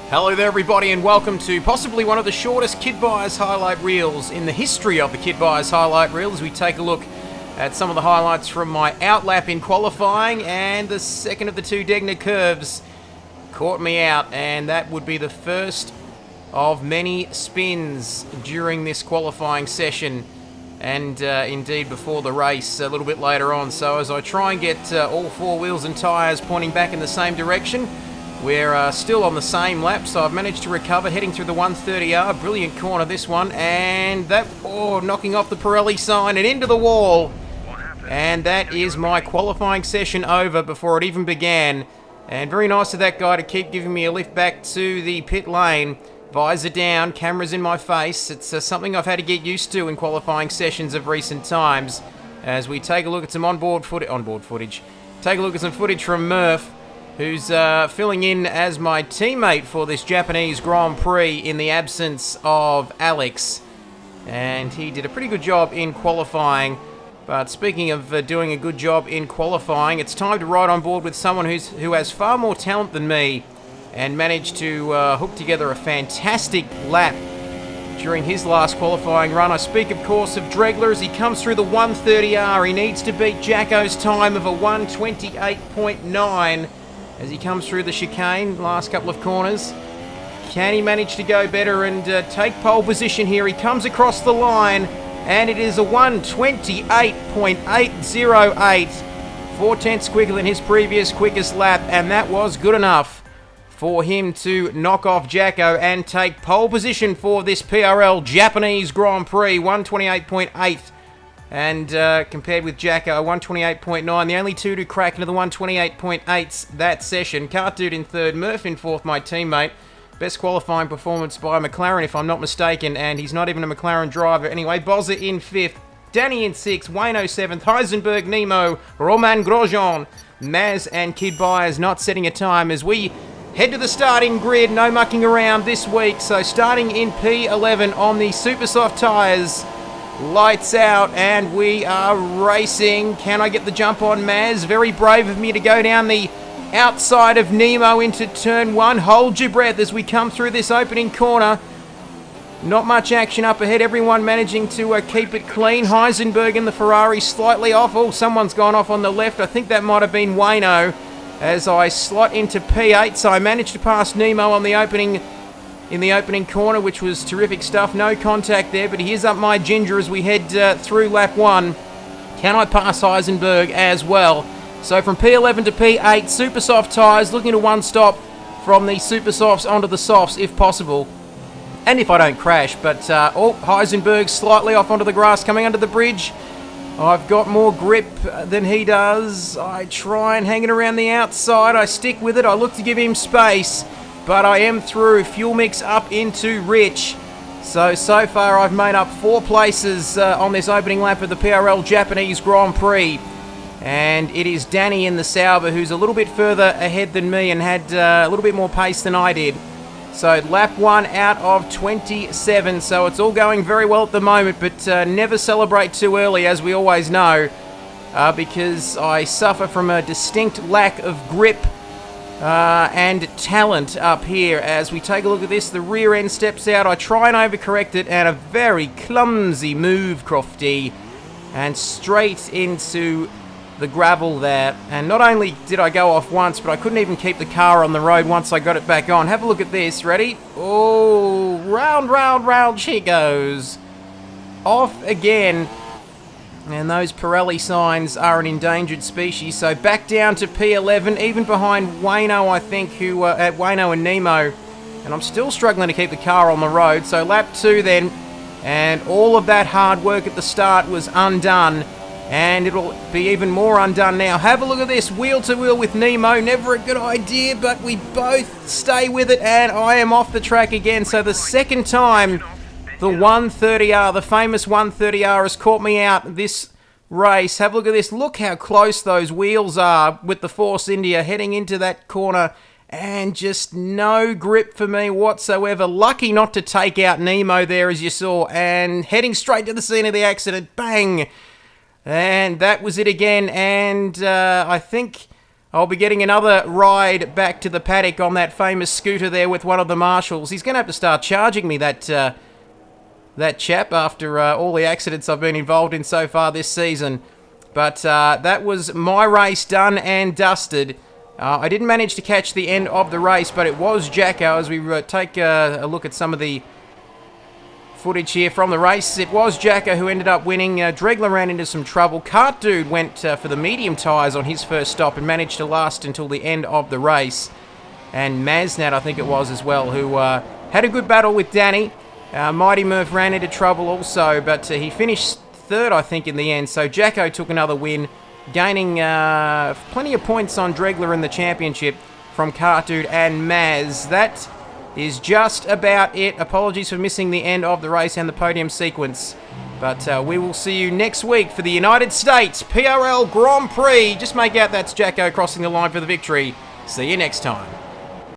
Hello there everybody and welcome to possibly one of the shortest Kidbyers highlight reels in the history of the Kidbyers highlight reel as we take a look at some of the highlights from my outlap in qualifying, and the second of the two Degner curves caught me out, and that would be the first of many spins during this qualifying session and indeed before the race a little bit later on. So as I try and get all four wheels and tyres pointing back in the same direction, we're still on the same lap, so I've managed to recover, heading through the 130R. Brilliant corner, this one. And that, knocking off the PRL S9 and into the wall. And that is my qualifying session over before it even began. And very nice of that guy to keep giving me a lift back to the pit lane. Visor down, cameras in my face. It's something I've had to get used to in qualifying sessions of recent times. As we take a look at some onboard footage. Take a look at some footage from Murph, who's filling in as my teammate for this Japanese Grand Prix in the absence of Alex. And he did a pretty good job in qualifying. But speaking of doing a good job in qualifying, it's time to ride on board with someone who has far more talent than me and managed to hook together a fantastic lap during his last qualifying run. I speak, of course, of Dregler as he comes through the 130R. He needs to beat Jacko's time of a 128.9 as he comes through the chicane, last couple of corners. Can he manage to go better and take pole position here? He comes across the line, and it is a 128.808, 4/10 quicker than his previous quickest lap, and that was good enough for him to knock off Jacko and take pole position for this PRL Japanese Grand Prix, 128.8. And compared with Jacko, 128.9, the only two to crack into the 128.8s that session. Cart Dude in third, Murph in fourth, my teammate. Best qualifying performance by McLaren, if I'm not mistaken, and he's not even a McLaren driver. Anyway, Bozza in fifth, Danny in sixth, Wayno seventh, Heisenberg, Nemo, Roman Grosjean, Maz and Kidbyers not setting a time as we head to the starting grid. No mucking around this week, so starting in P11 on the super soft tyres. Lights out, and we are racing. Can I get the jump on Maz? Very brave of me to go down the outside of Nemo into turn one. Hold your breath as we come through this opening corner. Not much action up ahead. Everyone managing to keep it clean. Heisenberg in the Ferrari slightly off. Oh, someone's gone off on the left. I think that might have been Wayno as I slot into P8. So I managed to pass Nemo on the opening corner, which was terrific stuff. No contact there, but here's up my ginger as we head through lap one. Can I pass Heisenberg as well? So from P11 to P8, super soft tyres, looking to one stop from the super softs onto the softs if possible. And if I don't crash, but Heisenberg slightly off onto the grass coming under the bridge. I've got more grip than he does. I try and hang it around the outside. I stick with it. I look to give him space, but I am through. Fuel mix up into Rich. So far I've made up 4 places on this opening lap of the PRL Japanese Grand Prix. And it is Danny in the Sauber who's a little bit further ahead than me and had a little bit more pace than I did. So lap 1 out of 27. So it's all going very well at the moment, but never celebrate too early, as we always know, because I suffer from a distinct lack of grip and talent up here. As we take a look at this, the rear end steps out. I try and overcorrect it, and a very clumsy move, Crofty, and straight into the gravel there. And not only did I go off once, but I couldn't even keep the car on the road once I got it back on. Have a look at this. Ready? Oh, round she goes. Off again. And those Pirelli signs are an endangered species. So back down to P11, even behind Wayno, I think, who at Wayno and Nemo. And I'm still struggling to keep the car on the road. So lap 2 then. And all of that hard work at the start was undone. And it'll be even more undone now. Have a look at this, wheel to wheel with Nemo. Never a good idea, but we both stay with it, and I am off the track again. So the second time the 130R, the famous 130R, has caught me out this race. Have a look at this. Look how close those wheels are with the Force India heading into that corner, and just no grip for me whatsoever. Lucky not to take out Nemo there, as you saw, and heading straight to the scene of the accident. Bang! And that was it again, and I think I'll be getting another ride back to the paddock on that famous scooter there with one of the marshals. He's going to have to start charging me, that chap, after all the accidents I've been involved in so far this season. But that was my race done and dusted. I didn't manage to catch the end of the race, but it was Jacko. As we take a look at some of the footage here from the race, it was Jacko who ended up winning. Dregler ran into some trouble. Cart Dude went for the medium tyres on his first stop and managed to last until the end of the race. And Maznat, I think it was as well, who had a good battle with Danny. Mighty Murph ran into trouble also, but he finished third, I think, in the end. So Jacko took another win, gaining plenty of points on Dregler in the championship from Cart Dude and Maz. That is just about it. Apologies for missing the end of the race and the podium sequence. But we will see you next week for the United States PRL Grand Prix. Just make out that's Jacko crossing the line for the victory. See you next time.